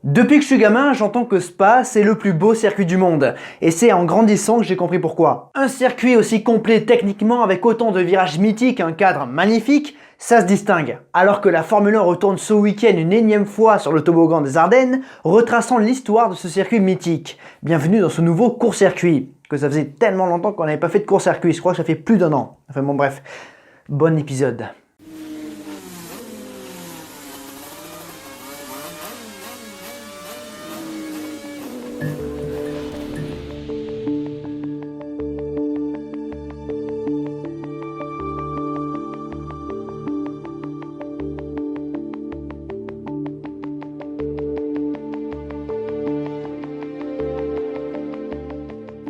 Depuis que je suis gamin, j'entends que Spa, c'est le plus beau circuit du monde. Et c'est en grandissant que j'ai compris pourquoi. Un circuit aussi complet techniquement, avec autant de virages mythiques, un cadre magnifique, ça se distingue. Alors que la Formule 1 retourne ce week-end une énième fois sur le toboggan des Ardennes, retraçant l'histoire de ce circuit mythique. Bienvenue dans ce nouveau court-circuit. Que ça faisait tellement longtemps qu'on n'avait pas fait de court-circuit, je crois que ça fait plus d'1 an. Enfin bon bref, bon épisode.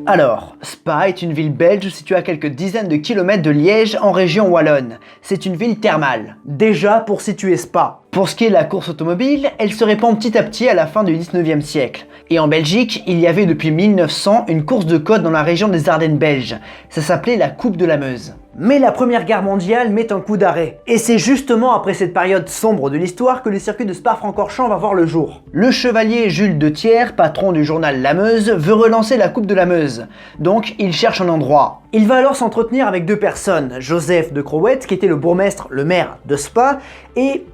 Alors, Spa est une ville belge située à quelques dizaines de kilomètres de Liège en région wallonne. C'est une ville thermale. Déjà pour situer Spa. Pour ce qui est de la course automobile, elle se répand petit à petit à la fin du 19e siècle. Et en Belgique, il y avait depuis 1900 une course de côte dans la région des Ardennes belges. Ça s'appelait la Coupe de la Meuse. Mais la Première Guerre mondiale met un coup d'arrêt. Et c'est justement après cette période sombre de l'histoire que le circuit de Spa-Francorchamps va voir le jour. Le chevalier Jules de Thiers, patron du journal La Meuse, veut relancer la Coupe de la Meuse. Donc il cherche un endroit. Il va alors s'entretenir avec deux personnes, Joseph de Crowet, qui était le bourgmestre, le maire de Spa, et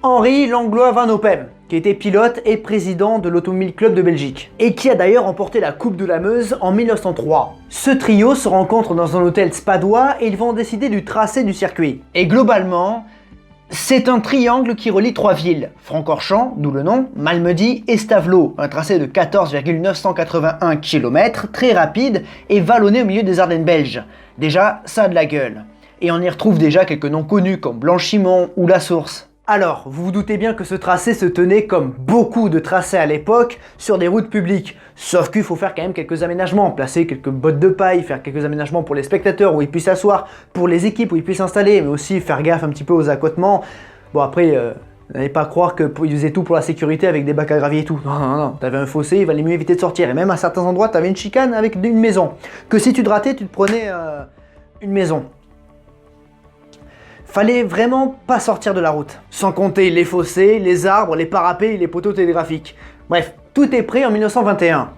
Henri Langlois Van Ophem, qui était pilote et président de l'Automobile Club de Belgique, et qui a d'ailleurs remporté la Coupe de la Meuse en 1903. Ce trio se rencontre dans un hôtel spadois et ils vont décider du tracé du circuit. Et globalement, c'est un triangle qui relie trois villes, Francorchamps, d'où le nom, Malmedy et Stavelot, un tracé de 14,981 km, très rapide et vallonné au milieu des Ardennes belges. Déjà, ça a de la gueule. Et on y retrouve déjà quelques noms connus comme Blanchimont ou La Source. Alors, vous vous doutez bien que ce tracé se tenait comme beaucoup de tracés à l'époque sur des routes publiques. Sauf qu'il faut faire quand même quelques aménagements, placer quelques bottes de paille, faire quelques aménagements pour les spectateurs où ils puissent s'asseoir, pour les équipes où ils puissent s'installer, mais aussi faire gaffe un petit peu aux accotements. Bon après, n'allez pas croire qu'ils faisaient tout pour la sécurité avec des bacs à gravier et tout. Non, t'avais un fossé, il valait mieux éviter de sortir. Et même à certains endroits, t'avais une chicane avec une maison. Que si tu te ratais, tu te prenais une maison. Fallait vraiment pas sortir de la route. Sans compter les fossés, les arbres, les parapets et les poteaux télégraphiques. Bref, tout est prêt en 1921.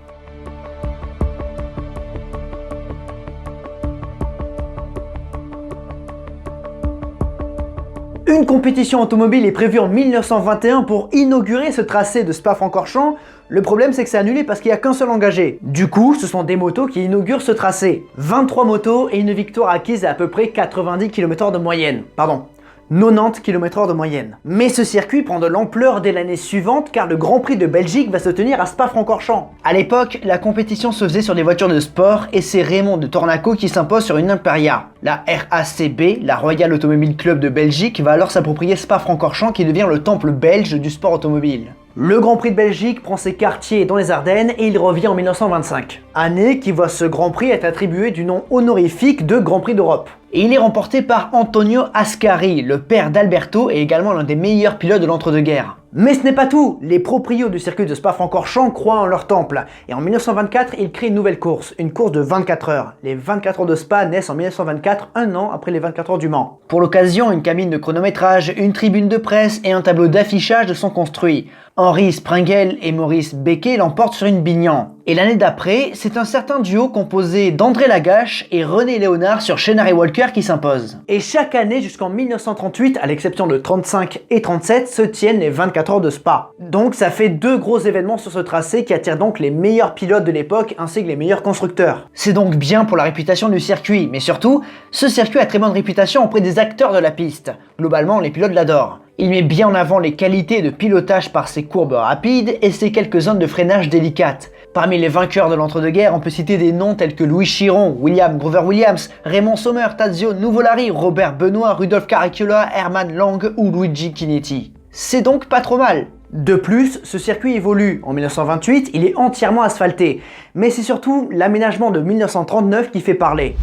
Une compétition automobile est prévue en 1921 pour inaugurer ce tracé de Spa-Francorchamps. Le problème, c'est que c'est annulé parce qu'il n'y a qu'un seul engagé. Du coup, ce sont des motos qui inaugurent ce tracé. 23 motos et une victoire acquise à peu près 90 km/h de moyenne. Pardon, 90 km/h de moyenne. Mais ce circuit prend de l'ampleur dès l'année suivante car le Grand Prix de Belgique va se tenir à Spa-Francorchamps. À l'époque, la compétition se faisait sur des voitures de sport et c'est Raymond de Tornaco qui s'impose sur une Imperia. La RACB, la Royal Automobile Club de Belgique, va alors s'approprier Spa-Francorchamps qui devient le temple belge du sport automobile. Le Grand Prix de Belgique prend ses quartiers dans les Ardennes et il revient en 1925. Année qui voit ce Grand Prix être attribué du nom honorifique de Grand Prix d'Europe. Et il est remporté par Antonio Ascari, le père d'Alberto et également l'un des meilleurs pilotes de l'entre-deux-guerres. Mais ce n'est pas tout, les proprios du circuit de Spa-Francorchamps croient en leur temple. Et en 1924, ils créent une nouvelle course, une course de 24 heures. Les 24 heures de Spa naissent en 1924, un an après les 24 heures du Mans. Pour l'occasion, une cabine de chronométrage, une tribune de presse et un tableau d'affichage sont construits. Henri Springel et Maurice Becquet l'emportent sur une Bignan. Et l'année d'après, c'est un certain duo composé d'André Lagache et René Léonard sur Chenard et Walker qui s'impose. Et chaque année jusqu'en 1938, à l'exception de 35 et 37, se tiennent les 24 heures de Spa. Donc ça fait deux gros événements sur ce tracé qui attirent donc les meilleurs pilotes de l'époque ainsi que les meilleurs constructeurs. C'est donc bien pour la réputation du circuit, mais surtout, ce circuit a très bonne réputation auprès des acteurs de la piste. Globalement, les pilotes l'adorent. Il met bien en avant les qualités de pilotage par ses courbes rapides et ses quelques zones de freinage délicates. Parmi les vainqueurs de l'entre-deux-guerres, on peut citer des noms tels que Louis Chiron, William Grover Williams, Raymond Sommer, Tazio Nuvolari, Robert Benoît, Rudolf Caracciola, Hermann Lang ou Luigi Chinetti. C'est donc pas trop mal. De plus, ce circuit évolue. En 1928, il est entièrement asphalté. Mais c'est surtout l'aménagement de 1939 qui fait parler.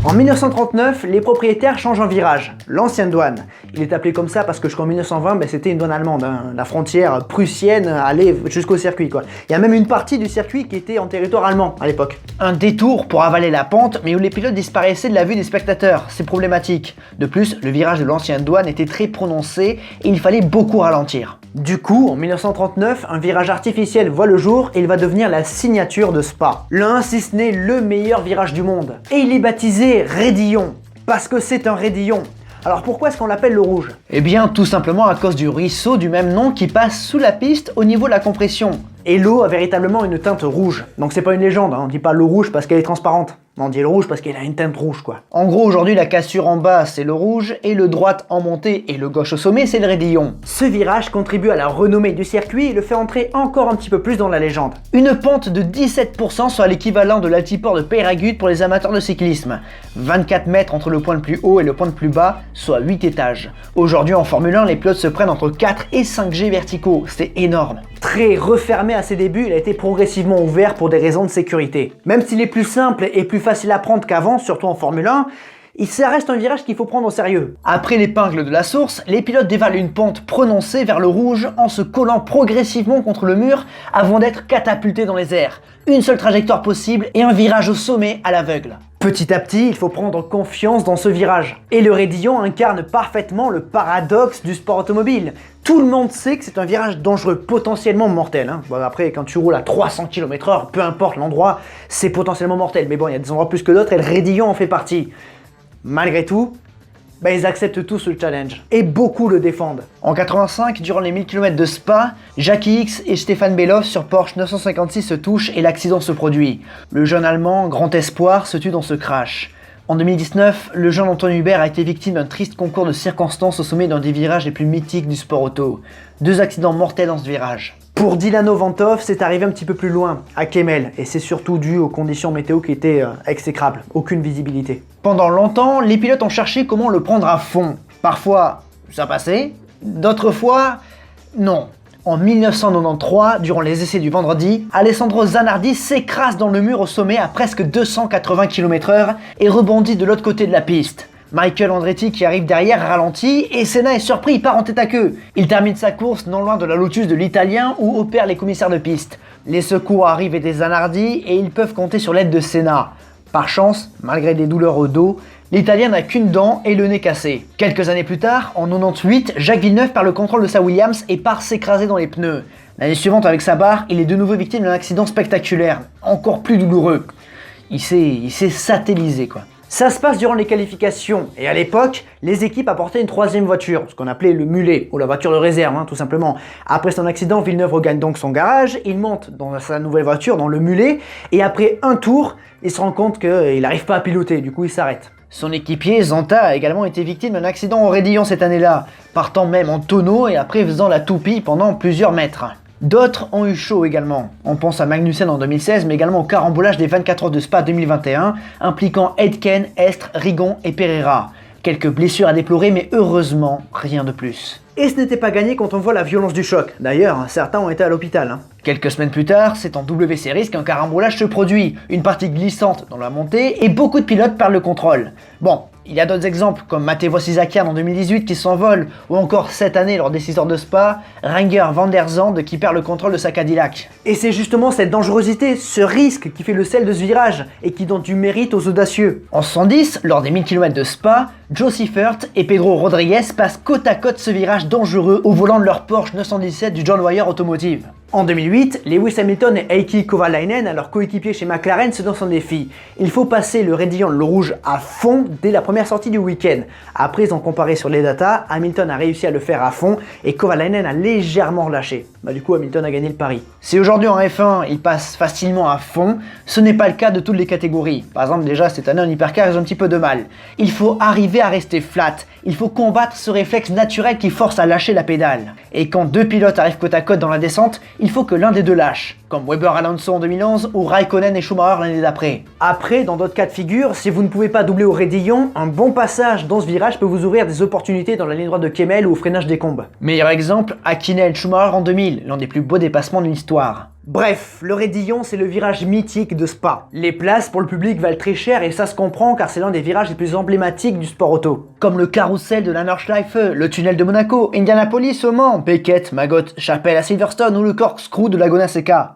En 1939, les propriétaires changent un virage, l'ancienne douane. Il est appelé comme ça parce que jusqu'en 1920, c'était une douane allemande. La frontière prussienne allait jusqu'au circuit, quoi. Il y a même une partie du circuit qui était en territoire allemand à l'époque. Un détour pour avaler la pente, mais où les pilotes disparaissaient de la vue des spectateurs. C'est problématique. De plus, le virage de l'ancienne douane était très prononcé et il fallait beaucoup ralentir. Du coup, en 1939, un virage artificiel voit le jour et il va devenir la signature de Spa. L'un, si ce n'est le meilleur virage du monde. Et il est baptisé Raidillon, parce que c'est un raidillon. Alors pourquoi est-ce qu'on l'appelle le rouge? Eh bien tout simplement à cause du ruisseau du même nom qui passe sous la piste au niveau de la compression. Et l'eau a véritablement une teinte rouge. Donc c'est pas une légende, on dit pas l'eau rouge parce qu'elle est transparente. On dit le rouge parce qu'elle a une teinte rouge, quoi. En gros, aujourd'hui, la cassure en bas, c'est le rouge, et le droite en montée et le gauche au sommet, c'est le raidillon. Ce virage contribue à la renommée du circuit et le fait entrer encore un petit peu plus dans la légende. Une pente de 17%, soit l'équivalent de l'altiport de Peyragudes pour les amateurs de cyclisme. 24 mètres entre le point le plus haut et le point le plus bas, soit 8 étages. Aujourd'hui, en Formule 1, les pilotes se prennent entre 4 et 5 G verticaux, c'est énorme. Très refermé à ses débuts, il a été progressivement ouvert pour des raisons de sécurité. Même s'il est plus simple et plus facile à prendre qu'avant, surtout en Formule 1, ça reste un virage qu'il faut prendre au sérieux. Après l'épingle de la source, les pilotes dévalent une pente prononcée vers le rouge en se collant progressivement contre le mur avant d'être catapultés dans les airs. Une seule trajectoire possible et un virage au sommet à l'aveugle. Petit à petit, il faut prendre confiance dans ce virage. Et le raidillon incarne parfaitement le paradoxe du sport automobile. Tout le monde sait que c'est un virage dangereux, potentiellement mortel. Bon, après, quand tu roules à 300 km/h, peu importe l'endroit, c'est potentiellement mortel. Mais bon, il y a des endroits plus que d'autres et le raidillon en fait partie. Malgré tout, ils acceptent tous le challenge. Et beaucoup le défendent. En 85, durant les 1000 km de Spa, Jackie X et Stefan Belov sur Porsche 956 se touchent et l'accident se produit. Le jeune Allemand, grand espoir, se tue dans ce crash. En 2019, le jeune Anton Hubert a été victime d'un triste concours de circonstances au sommet d'un des virages les plus mythiques du sport auto. 2 accidents mortels dans ce virage. Pour Dilano Vanthof, c'est arrivé un petit peu plus loin, à Kemmel, et c'est surtout dû aux conditions météo qui étaient exécrables, aucune visibilité. Pendant longtemps, les pilotes ont cherché comment le prendre à fond. Parfois, ça passait, d'autres fois, non. En 1993, durant les essais du vendredi, Alessandro Zanardi s'écrase dans le mur au sommet à presque 280 km/h et rebondit de l'autre côté de la piste. Michael Andretti qui arrive derrière ralentit et Senna est surpris, il part en tête à queue. Il termine sa course non loin de la Lotus de l'Italien où opèrent les commissaires de piste. Les secours arrivent aider Zanardi et ils peuvent compter sur l'aide de Senna. Par chance, malgré des douleurs au dos, l'Italien n'a qu'une dent et le nez cassé. Quelques années plus tard, en 98, Jacques Villeneuve perd le contrôle de sa Williams et part s'écraser dans les pneus. L'année suivante avec sa barre, il est de nouveau victime d'un accident spectaculaire, encore plus douloureux. Il s'est satellisé, quoi. Ça se passe durant les qualifications, et à l'époque, les équipes apportaient une troisième voiture, ce qu'on appelait le mulet, ou la voiture de réserve, tout simplement. Après son accident, Villeneuve regagne donc son garage, il monte dans sa nouvelle voiture, dans le mulet, et après un tour, il se rend compte qu'il n'arrive pas à piloter, du coup il s'arrête. Son équipier, Zanta, a également été victime d'un accident au raidillon cette année-là, partant même en tonneau et après faisant la toupie pendant plusieurs mètres. D'autres ont eu chaud également. On pense à Magnussen en 2016, mais également au carambolage des 24 heures de Spa 2021, impliquant Aitken, Estre, Rigon et Pereira. Quelques blessures à déplorer, mais heureusement, rien de plus. Et ce n'était pas gagné quand on voit la violence du choc. D'ailleurs, certains ont été à l'hôpital. Quelques semaines plus tard, c'est en WC Series qu'un carambolage se produit. Une partie glissante dans la montée et beaucoup de pilotes perdent le contrôle. Bon, il y a d'autres exemples comme Matej Sizakian en 2018 qui s'envole, ou encore cette année lors des 6 heures de Spa, Renger van der Zandt qui perd le contrôle de sa Cadillac. Et c'est justement cette dangerosité, ce risque qui fait le sel de ce virage et qui donne du mérite aux audacieux. En 110, lors des 1000 km de Spa, Joe Seifert et Pedro Rodriguez passent côte à côte ce virage dangereux au volant de leur Porsche 917 du John Wyer Automotive. En 2008, Lewis Hamilton et Heikki Kovalainen, leurs coéquipiers chez McLaren, se lancent un défi. Il faut passer le raidillon le rouge à fond dès la première sortie du week-end. Après, ils ont comparé sur les datas, Hamilton a réussi à le faire à fond et Kovalainen a légèrement relâché. Du coup, Hamilton a gagné le pari. Si aujourd'hui en F1, il passe facilement à fond, ce n'est pas le cas de toutes les catégories. Par exemple, déjà cette année en hypercar, ils ont un petit peu de mal. Il faut arriver à rester flat. Il faut combattre ce réflexe naturel qui force à lâcher la pédale. Et quand deux pilotes arrivent côte à côte dans la descente, il faut que l'un des deux lâche, comme Weber-Alonso en 2011 ou Raikkonen et Schumacher l'année d'après. Après, dans d'autres cas de figure, si vous ne pouvez pas doubler au raidillon, un bon passage dans ce virage peut vous ouvrir des opportunités dans la ligne droite de Kemmel ou au freinage des combes. Meilleur exemple, Hakkinen Schumacher en 2000, l'un des plus beaux dépassements de l'histoire. Bref, le Raidillon, c'est le virage mythique de Spa. Les places pour le public valent très cher et ça se comprend car c'est l'un des virages les plus emblématiques du sport auto. Comme le carrousel de la Nordschleife, le tunnel de Monaco, Indianapolis au Mans, Beckett, Maggot, Chapelle à Silverstone ou le corkscrew de Laguna Seca.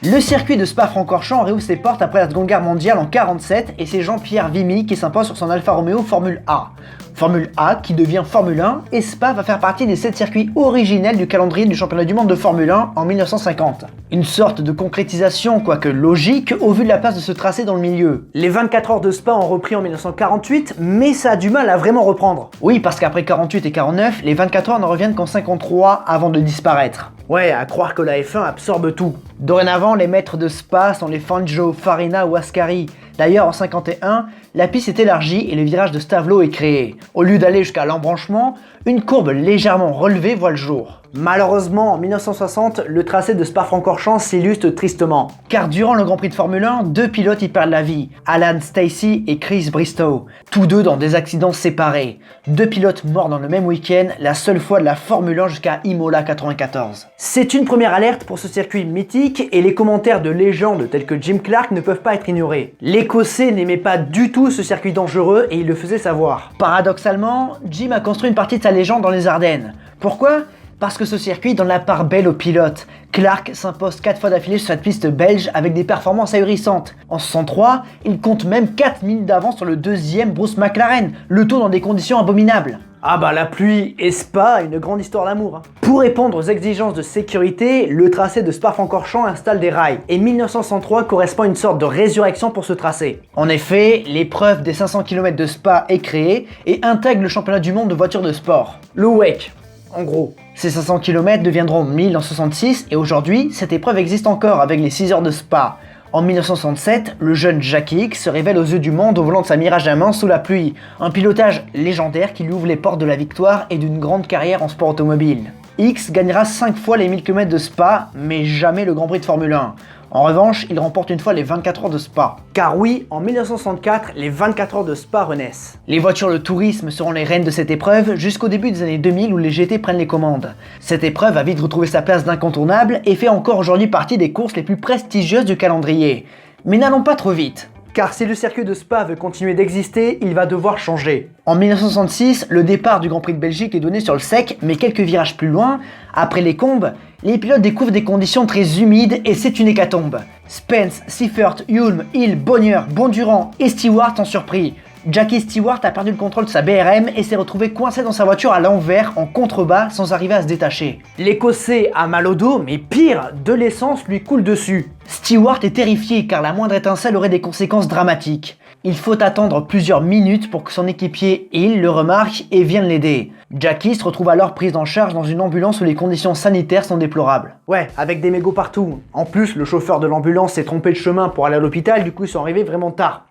Le circuit de Spa-Francorchamps réouvre ses portes après la Seconde Guerre mondiale en 1947 et c'est Jean-Pierre Vimy qui s'impose sur son Alfa Romeo Formule A. Formule A qui devient Formule 1 et Spa va faire partie des 7 circuits originels du calendrier du championnat du monde de Formule 1 en 1950. Une sorte de concrétisation, quoique logique, au vu de la place de ce tracé dans le milieu. Les 24 heures de Spa ont repris en 1948, mais ça a du mal à vraiment reprendre. Oui, parce qu'après 48 et 49, les 24 heures ne reviennent qu'en 53 avant de disparaître. Ouais, à croire que la F1 absorbe tout. Dorénavant, les maîtres de Spa sont les Fangio, Farina ou Ascari. D'ailleurs, en 51, la piste est élargie et le virage de Stavelot est créé. Au lieu d'aller jusqu'à l'embranchement, une courbe légèrement relevée voit le jour. Malheureusement, en 1960, le tracé de Spa-Francorchamps s'illustre tristement. Car durant le Grand Prix de Formule 1, 2 pilotes y perdent la vie, Alan Stacey et Chris Bristow, tous deux dans des accidents séparés. 2 pilotes morts dans le même week-end, la seule fois de la Formule 1 jusqu'à Imola 94. C'est une première alerte pour ce circuit mythique et les commentaires de légendes tels que Jim Clark ne peuvent pas être ignorés. L'Écossais n'aimait pas du tout ce circuit dangereux et il le faisait savoir. Paradoxalement, Jim a construit une partie de sa légende dans les Ardennes. Pourquoi ? Parce que ce circuit donne la part belle aux pilotes. Clark s'impose 4 fois d'affilée sur cette piste belge avec des performances ahurissantes. En 63, il compte même 4 minutes d'avance sur le deuxième Bruce McLaren, le tout dans des conditions abominables. Ah bah la pluie et Spa, une grande histoire d'amour. Pour répondre aux exigences de sécurité, le tracé de Spa-Francorchamps installe des rails et 1963 correspond à une sorte de résurrection pour ce tracé. En effet, l'épreuve des 500 km de Spa est créée et intègre le championnat du monde de voitures de sport, le WEC. En gros. Ces 500 km deviendront 1000 en 66 et aujourd'hui, cette épreuve existe encore avec les 6 heures de Spa. En 1967, le jeune Jackie X se révèle aux yeux du monde au volant de sa Mirage à main sous la pluie. Un pilotage légendaire qui lui ouvre les portes de la victoire et d'une grande carrière en sport automobile. X gagnera 5 fois les 1000 km de Spa, mais jamais le Grand Prix de Formule 1. En revanche, il remporte une fois les 24 heures de Spa. Car oui, en 1964, les 24 heures de Spa renaissent. Les voitures de tourisme seront les reines de cette épreuve jusqu'au début des années 2000 où les GT prennent les commandes. Cette épreuve a vite retrouvé sa place d'incontournable et fait encore aujourd'hui partie des courses les plus prestigieuses du calendrier. Mais n'allons pas trop vite. Car si le circuit de Spa veut continuer d'exister, il va devoir changer. En 1966, le départ du Grand Prix de Belgique est donné sur le sec, mais quelques virages plus loin, après les combes, les pilotes découvrent des conditions très humides et c'est une hécatombe. Spence, Seifert, Hulme, Hill, Bonnier, Bondurant et Stewart sont surpris. Jackie Stewart a perdu le contrôle de sa BRM et s'est retrouvé coincé dans sa voiture à l'envers en contrebas sans arriver à se détacher. L'Écossais a mal au dos, mais pire, de l'essence lui coule dessus. Stewart est terrifié car la moindre étincelle aurait des conséquences dramatiques. Il faut attendre plusieurs minutes pour que son équipier Hill le remarque et vienne l'aider. Jackie se retrouve alors prise en charge dans une ambulance où les conditions sanitaires sont déplorables. Ouais, avec des mégots partout. En plus, le chauffeur de l'ambulance s'est trompé de chemin pour aller à l'hôpital, du coup ils sont arrivés vraiment tard.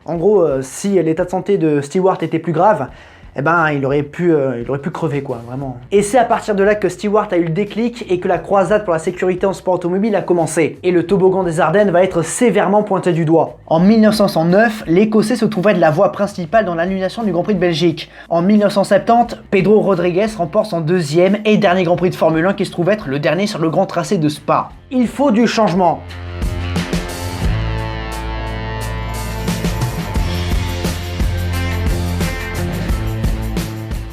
En gros, si l'état de santé de Stewart était plus grave, eh ben il aurait pu crever quoi, vraiment. Et c'est à partir de là que Stewart a eu le déclic et que la croisade pour la sécurité en sport automobile a commencé. Et le toboggan des Ardennes va être sévèrement pointé du doigt. En 1909, l'Écossais se trouvait de la voie principale dans l'annulation du Grand Prix de Belgique. En 1970, Pedro Rodriguez remporte son deuxième et dernier Grand Prix de Formule 1 qui se trouve être le dernier sur le grand tracé de Spa. Il faut du changement.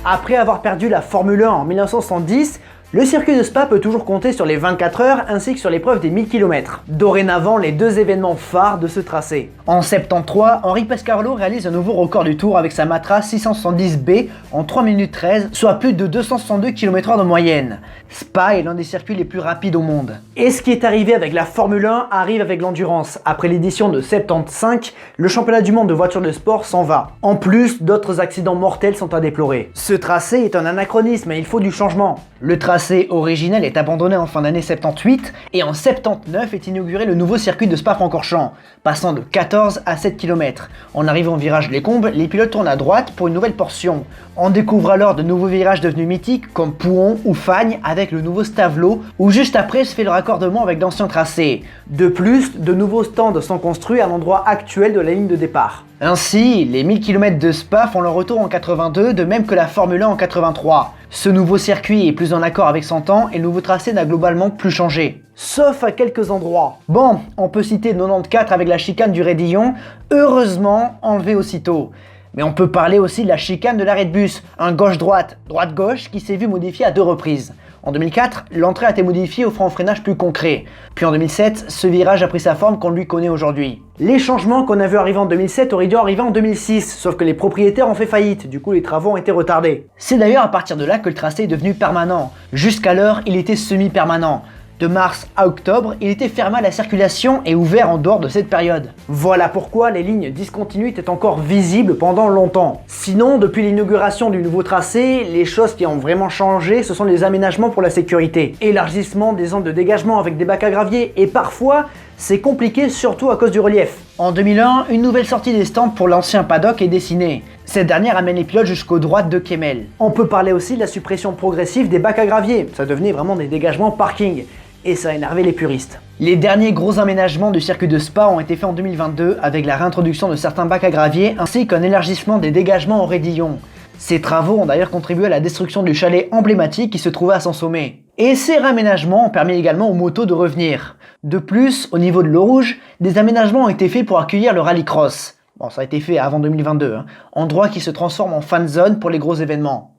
Après avoir perdu la Formule 1 en 1970, le circuit de Spa peut toujours compter sur les 24 heures ainsi que sur l'épreuve des 1000 km. Dorénavant, les deux événements phares de ce tracé. En 73, Henri Pescarolo réalise un nouveau record du Tour avec sa Matra 670B en 3 minutes 13, soit plus de 262 km/h de moyenne. Spa est l'un des circuits les plus rapides au monde. Et ce qui est arrivé avec la Formule 1 arrive avec l'endurance. Après l'édition de 75, le championnat du monde de voitures de sport s'en va. En plus, d'autres accidents mortels sont à déplorer. Ce tracé est un anachronisme et il faut du changement. Le tracé tracé originel est abandonné en fin d'année 78 et en 79 est inauguré le nouveau circuit de Spa-Francorchamps, passant de 14 à 7 km. En arrivant au virage Les Combes, les pilotes tournent à droite pour une nouvelle portion. On découvre alors de nouveaux virages devenus mythiques comme Pouhon ou Fagnes avec le nouveau Stavelot où juste après se fait le raccordement avec d'anciens tracés. De plus, de nouveaux stands sont construits à l'endroit actuel de la ligne de départ. Ainsi, les 1000 km de Spa font leur retour en 82, de même que la Formule 1 en 83. Ce nouveau circuit est plus en accord avec son temps et le nouveau tracé n'a globalement plus changé. Sauf à quelques endroits. Bon, on peut citer 94 avec la chicane du Raidillon, heureusement enlevée aussitôt. Mais on peut parler aussi de la chicane de l'arrêt de bus, un gauche-droite, droite-gauche qui s'est vu modifié à 2 reprises. En 2004, l'entrée a été modifiée offrant un freinage plus concret. Puis en 2007, ce virage a pris sa forme qu'on lui connaît aujourd'hui. Les changements qu'on a vu arriver en 2007 auraient dû arriver en 2006, sauf que les propriétaires ont fait faillite, du coup les travaux ont été retardés. C'est d'ailleurs à partir de là que le tracé est devenu permanent. Jusqu'alors, il était semi-permanent. De mars à octobre, il était fermé à la circulation et ouvert en dehors de cette période. Voilà pourquoi les lignes discontinues étaient encore visibles pendant longtemps. Sinon, depuis l'inauguration du nouveau tracé, les choses qui ont vraiment changé, ce sont les aménagements pour la sécurité. Élargissement des zones de dégagement avec des bacs à gravier et parfois, c'est compliqué surtout à cause du relief. En 2001, une nouvelle sortie des stands pour l'ancien paddock est dessinée. Cette dernière amène les pilotes jusqu'aux droites de Kemmel. On peut parler aussi de la suppression progressive des bacs à gravier. Ça devenait vraiment des dégagements parking. Et ça a énervé les puristes. Les derniers gros aménagements du circuit de Spa ont été faits en 2022 avec la réintroduction de certains bacs à gravier ainsi qu'un élargissement des dégagements au Raidillon. Ces travaux ont d'ailleurs contribué à la destruction du chalet emblématique qui se trouvait à son sommet. Et ces réaménagements ont permis également aux motos de revenir. De plus, au niveau de l'eau rouge, des aménagements ont été faits pour accueillir le rallycross. Bon, ça a été fait avant 2022, endroit qui se transforme en fan zone pour les gros événements.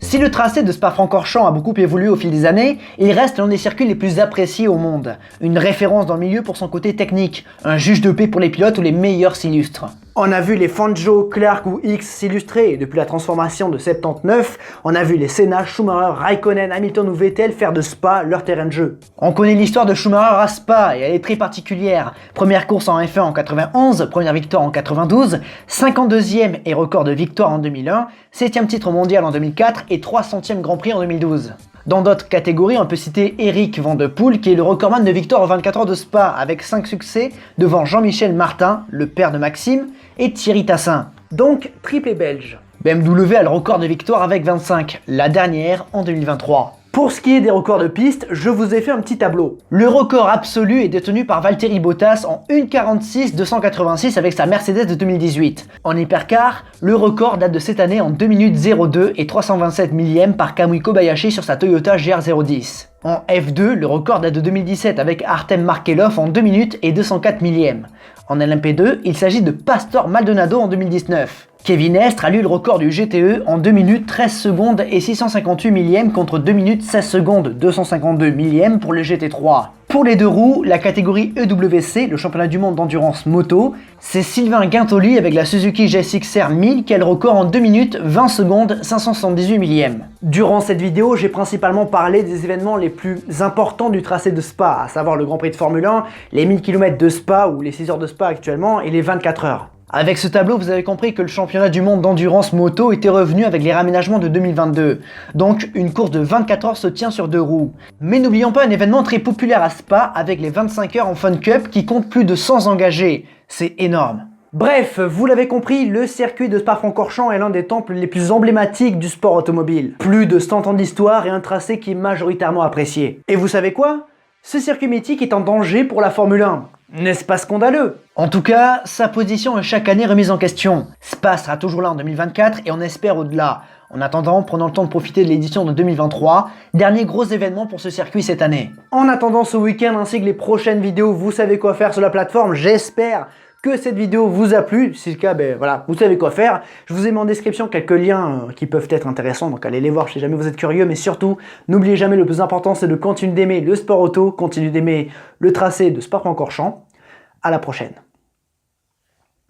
Si le tracé de Spa-Francorchamps a beaucoup évolué au fil des années, il reste l'un des circuits les plus appréciés au monde. Une référence dans le milieu pour son côté technique, un juge de paix pour les pilotes où les meilleurs s'illustrent. On a vu les Fangio, Clark ou X s'illustrer, et depuis la transformation de 79, on a vu les Senna, Schumacher, Raikkonen, Hamilton ou Vettel faire de Spa leur terrain de jeu. On connaît l'histoire de Schumacher à Spa et elle est très particulière. Première course en F1 en 91, première victoire en 92, 52e et record de victoire en 2001, 7e titre mondial en 2004 et 300e Grand Prix en 2012. Dans d'autres catégories, on peut citer Eric Van de Poel qui est le recordman de victoire en 24 heures de Spa avec 5 succès devant Jean-Michel Martin, le père de Maxime, et Thierry Tassin. Donc triplé belge. BMW a le record de victoire avec 25, la dernière en 2023. Pour ce qui est des records de piste, je vous ai fait un petit tableau. Le record absolu est détenu par Valtteri Bottas en 1:46.286 avec sa Mercedes de 2018. En hypercar, le record date de cette année en 2 minutes 02 et 327 millièmes par Kamui Kobayashi sur sa Toyota GR010. En F2, le record date de 2017 avec Artem Markelov en 2 minutes et 204 millièmes. En LMP2, il s'agit de Pastor Maldonado en 2019. Kevin Estre a lui le record du GTE en 2 minutes 13 secondes et 658 millièmes contre 2 minutes 16 secondes 252 millièmes pour le GT3. Pour les deux roues, la catégorie EWC, le championnat du monde d'endurance moto, c'est Sylvain Guintoli avec la Suzuki GSX-R 1000 qui a le record en 2 minutes 20 secondes 578 millièmes. Durant cette vidéo, j'ai principalement parlé des événements les plus importants du tracé de Spa, à savoir le Grand Prix de Formule 1, les 1000 km de Spa ou les 6 heures de Spa actuellement et les 24 heures. Avec ce tableau, vous avez compris que le championnat du monde d'endurance moto était revenu avec les réaménagements de 2022. Donc, une course de 24 heures se tient sur 2 roues. Mais n'oublions pas un événement très populaire à Spa avec les 25 heures en Fun Cup qui compte plus de 100 engagés. C'est énorme. Bref, vous l'avez compris, le circuit de Spa-Francorchamps est l'un des temples les plus emblématiques du sport automobile. Plus de 100 ans d'histoire et un tracé qui est majoritairement apprécié. Et vous savez quoi? Ce circuit mythique est en danger pour la Formule 1. N'est-ce pas scandaleux? En tout cas, sa position est chaque année remise en question. Spa sera toujours là en 2024 et on espère au-delà. En attendant, prenons le temps de profiter de l'édition de 2023, dernier gros événement pour ce circuit cette année. En attendant ce week-end ainsi que les prochaines vidéos, vous savez quoi faire sur la plateforme, j'espère que cette vidéo vous a plu. Si c'est le cas, ben voilà, vous savez quoi faire. Je vous ai mis en description quelques liens qui peuvent être intéressants, donc allez les voir si jamais vous êtes curieux. Mais surtout, n'oubliez jamais, le plus important, c'est de continuer d'aimer le sport auto, continuer d'aimer le tracé de Spa-Francorchamps. À la prochaine.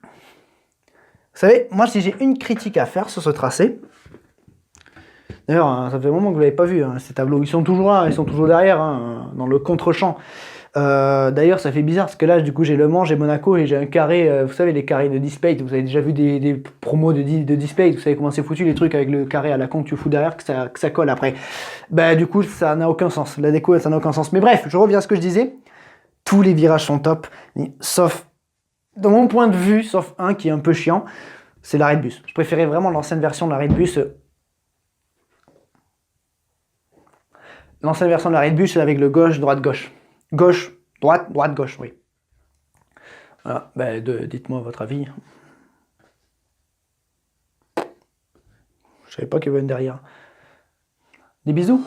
Vous savez, moi si j'ai une critique à faire sur ce tracé, d'ailleurs ça fait un moment que vous ne l'avez pas vu, ces tableaux, ils sont toujours là, ils sont toujours derrière, dans le contre-champ. D'ailleurs, ça fait bizarre parce que là, du coup, j'ai Le Mans, j'ai Monaco et j'ai un carré, vous savez, les carrés de Displayed. Vous avez déjà vu des promos de Displayed, vous savez comment c'est foutu les trucs avec le carré à la con que tu fous derrière, que ça colle après. Bah, du coup, ça n'a aucun sens. La déco, ça n'a aucun sens. Mais bref, je reviens à ce que je disais. Tous les virages sont top, sauf, dans mon point de vue, sauf un qui est un peu chiant, c'est l'arrêt de bus. Je préférais vraiment l'ancienne version de l'arrêt de bus. L'ancienne version de l'arrêt de bus avec le gauche, droite, gauche. Gauche, droite, droite, gauche, oui. Voilà, ben, dites-moi votre avis. Je savais pas qu'il y avait une derrière. Des bisous.